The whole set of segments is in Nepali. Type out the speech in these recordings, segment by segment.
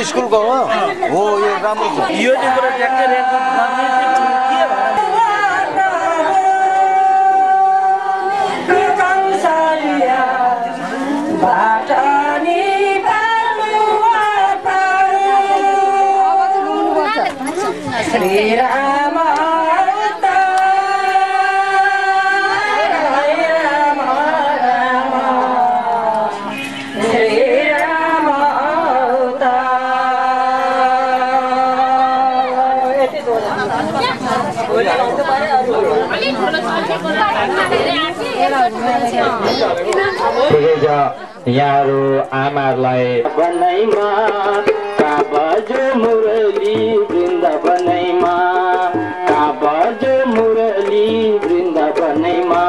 स्कुलको हो यो राम्रो छ यो चाहिँ पुरा ट्र्याक्टर यहाँहरू आमाहरूलाई बनैमा काबजो मुरली वृन्दावनैमा काबजो मुरली वृन्दावनैमा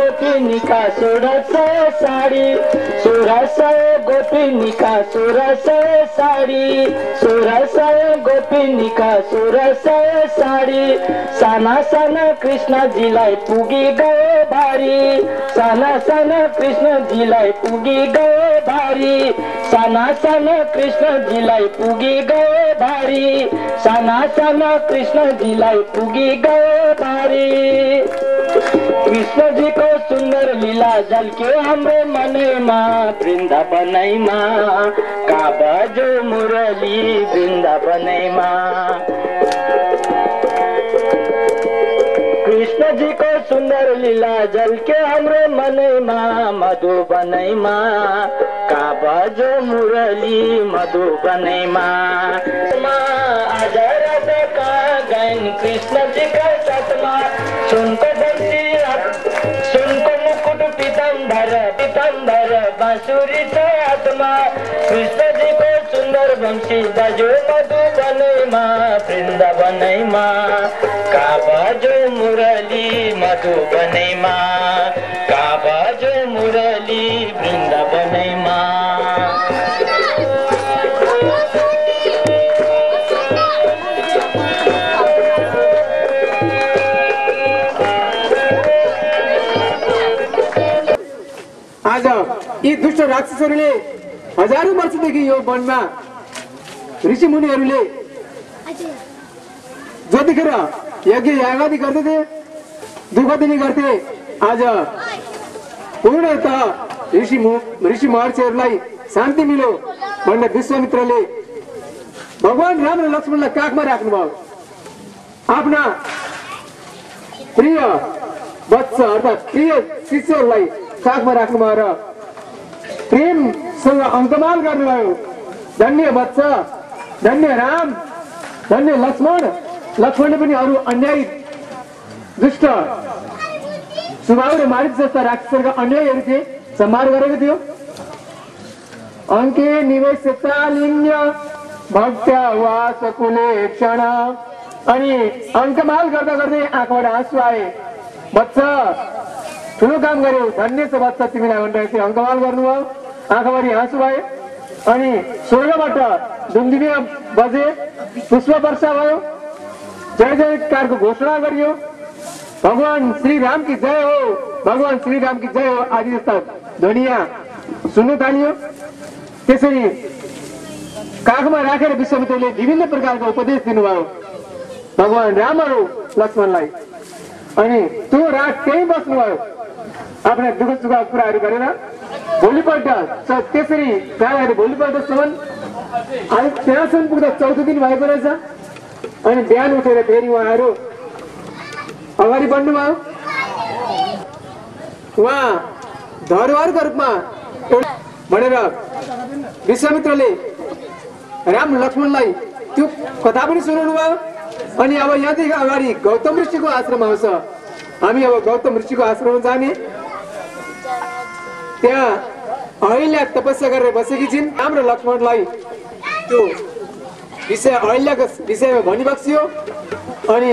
गोपिनिका 1600 साडी 1600 गोपिनिका 1600 साडी 1600 गोपिनिका 1600 साडी साना साना कृष्णजीलाई पुगी गयो भारी साना साना कृष्णजीलाई पुगी गयो भारी साना साना कृष्णजीलाई पुगी गयो भारी साना साना कृष्णजीलाई पुगी गयो भारी कृष्ण जी को सुंदर लीला झल्क्यो हाम्रो मनैमा वृन्दावनैमा काबजो मुरली वृन्दावनैमा कृष्ण जी को सुंदर लीला झल्क्यो हाम्रो मनैमा मधुबनैमा काबजो मुरली मधुबनैमा आज राधा गायन कृष्ण जी का साथमा सुनको मुकुट पीताम्बर बांसुरी छ हातमा कृष्ण जी को सुंदर वंशी दाजु मधुबनैमा वृन्दावनैमा काबजो मुरली मधुबनैमा काबजो मुरली वृन्दावनैमा आज यी दुष्ट राक्षसहरूले हजारौं वर्षदेखि यो वनमा ऋषि मुनिहरूले जतिखेर यज्ञ यागादि गर्दथे दुःख दिने गर्थे आज पूर्णतः ऋषि महर्षिहरूलाई शान्ति मिल्यो भनेर विश्वामित्रले भगवान राम र लक्ष्मणलाई काखमा राख्नुभयो आफ्ना प्रिय वत्स अर्थात् प्रिय शिष्यहरूलाई काखमा राख्नुभयो र प्रेमसँग अङ्कमाल गर्नुभयो धन्य वत्स धन्य राम धन्य लक्ष्मणले पनि अरू अन्यायी दुष्ट स्वभाव र मारिच जस्ता राक्षसहरूका अन्यायीहरू थिए संहार गरेको थियो अंके निवेशतालिन्य भक्त्या वासकुले क्षण अनि अङ्कमाल गर्दा गर्दै आँखाबाट आँसु आए वत्स ठुलो काम गर्यो धन्य छ वत्स तिमीलाई भनेर चाहिँ अङ्कमाल गर्नुभयो आँखाभरि आँसु आए अनि स्वर्गबाट दुमदुमिया बजे पुष्प वर्षा भयो जय जयकारको घोषणा गरियो भगवान श्री राम की जय हो भगवान श्री राम की जय हो आदि जस्ता ध्वनिया सुन्न थालियो त्यसरी काखमा राखेर विश्वामित्रले विभिन्न प्रकारका उपदेश दिनुभयो भगवान राम र लक्ष्मणलाई अनि त्यो रात त्यही बस्नुभयो आफ्ना दुःख सुखका कुराहरू गरेर भोलिपल्ट त्यसरी गाईहरू भोलिपल्टसम्म अनि त्यहाँसम्म पुग्दा 14 दिन भएको रहेछ। अनि बिहान उठेर फेरि उहाँहरू अगाडि बढ्नुभयो। उहाँ धरोहरको रूपमा भनेर विश्वामित्रले राम लक्ष्मणलाई त्यो कथा पनि सुनाउनु भयो। अनि अब यहाँदेखि अगाडि गौतम ऋषिको आश्रम आउँछ। हामी अब गौतम ऋषिको आश्रममा जाने। त्यहाँ अहिल्या तपस्या गरेर बसेकी छिन्। राम र लक्ष्मणलाई त्यो विषय अहिल्याको विषयमा भनिबक्सियो। अनि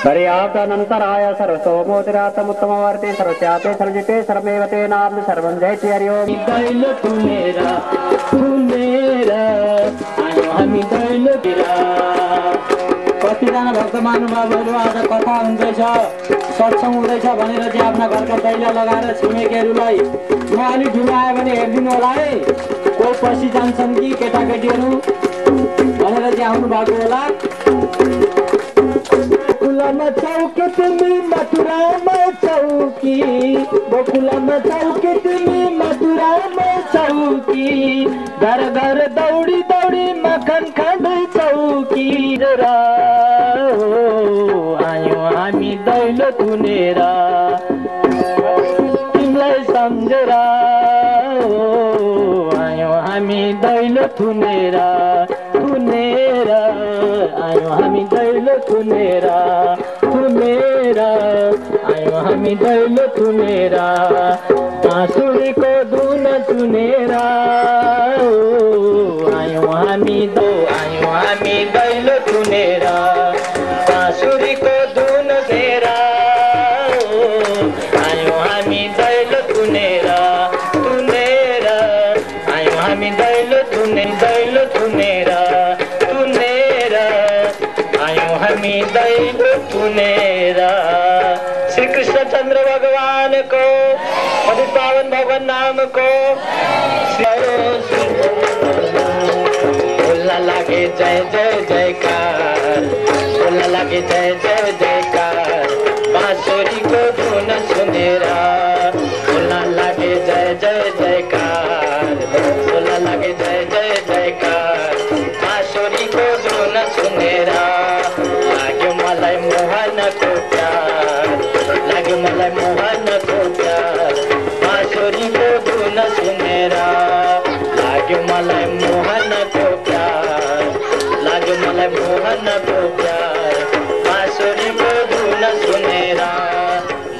पर्याप्तनन्तराय सर्वतोमोतिरातमुत्तमवर्ते सर्वस्यापे सर्वजिते सर्वमेव तेनाप्य सर्वं जयति हरि ओम। दैल तुनेरा तुनेरा आयो हामी दैल बिरा। कतिजना भक्त महानुभावहरू आज कथा हुँदैछ सत्सङ्ग हुँदैछ भनेर चाहिँ आफ्ना घरका दैला लगाएर छिमेकीहरूलाई अलि ढुलायो भने हेरिदिनु होला है। कोही पछि जान्छन् कि केटाकेटीहरू भनेर चाहिँ आउनु भएको होला। बकुलामा चौकी तिमी मथुरामा चौकी, बकुलामा चौकी तिमी मथुरामा चौकी, घर घर दौडी दौडी मखन खाँदै चौकी जरा आयो हामी दैलो थुनेर तिमीलाई सम्झेर आयो हामी दैलो थुनेर थुनेर आयो हामी दैलो थुनेर थुनेर आयो हामी दैलो थुनेर बाँसुरीको धुन चुनेर आयो हामी दैलो थुनेर बाँसुरीको धुन घेर आयो हामी दैलो थुनेर थुनेर आयो हामी दैलो थुनेर दिल थुनेर आयौँ हामी दैव थुनेर। श्री कृष्ण चन्द्र भगवानको पति पावन भगवान नामको बोल्न लागे जय जय जयकार, बोल्न लागे जय जय जयकार, बाँसुरीको धुन सुनेर बोल्न लागे जय जय जयकार, बोल्न लागे जय जय जयकार, बाँसुरीको धुन सुनेर लाग्यो मलाई मोहनको प्यार, लाग्यो मलाई मोहनको प्यार, बाँसुरीको धुन सुनेर लाग्यो मलाई मोहनको प्यार, लाग्यो मलाई मोहनको प्यार, बाँसुरीको धुन सुनेर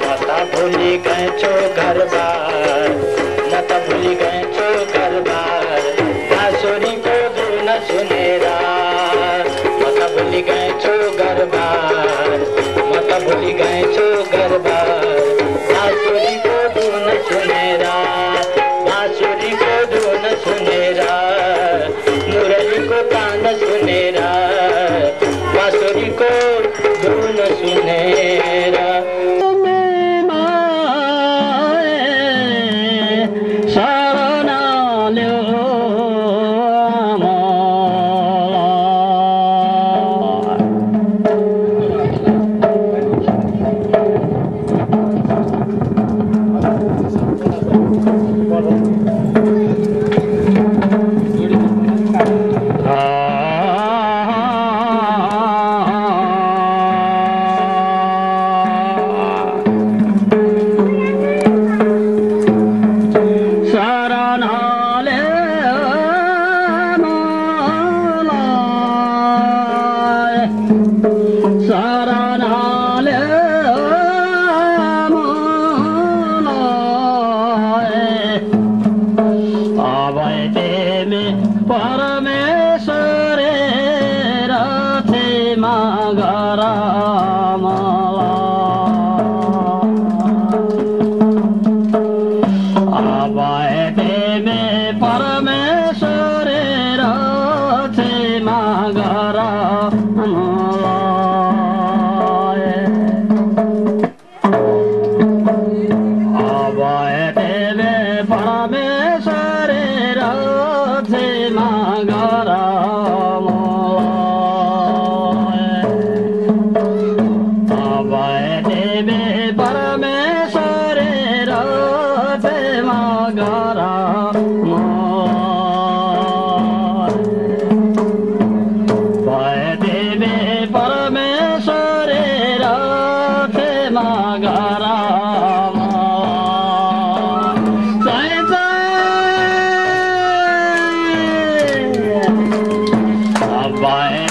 म त भुलि गएछु घरबार, म त भुलि गएछु घरबार, बाँसुरीको धुन सुनेर म त भुलि गएछु घरबार, म त भुलि गएछु घरबार, बाँसुरीको धुन सुनेर, बाँसुरीको धुन सुनेर, मुरलीको तान सुनेर, बाँसुरीको धुन सुनेर। Bye.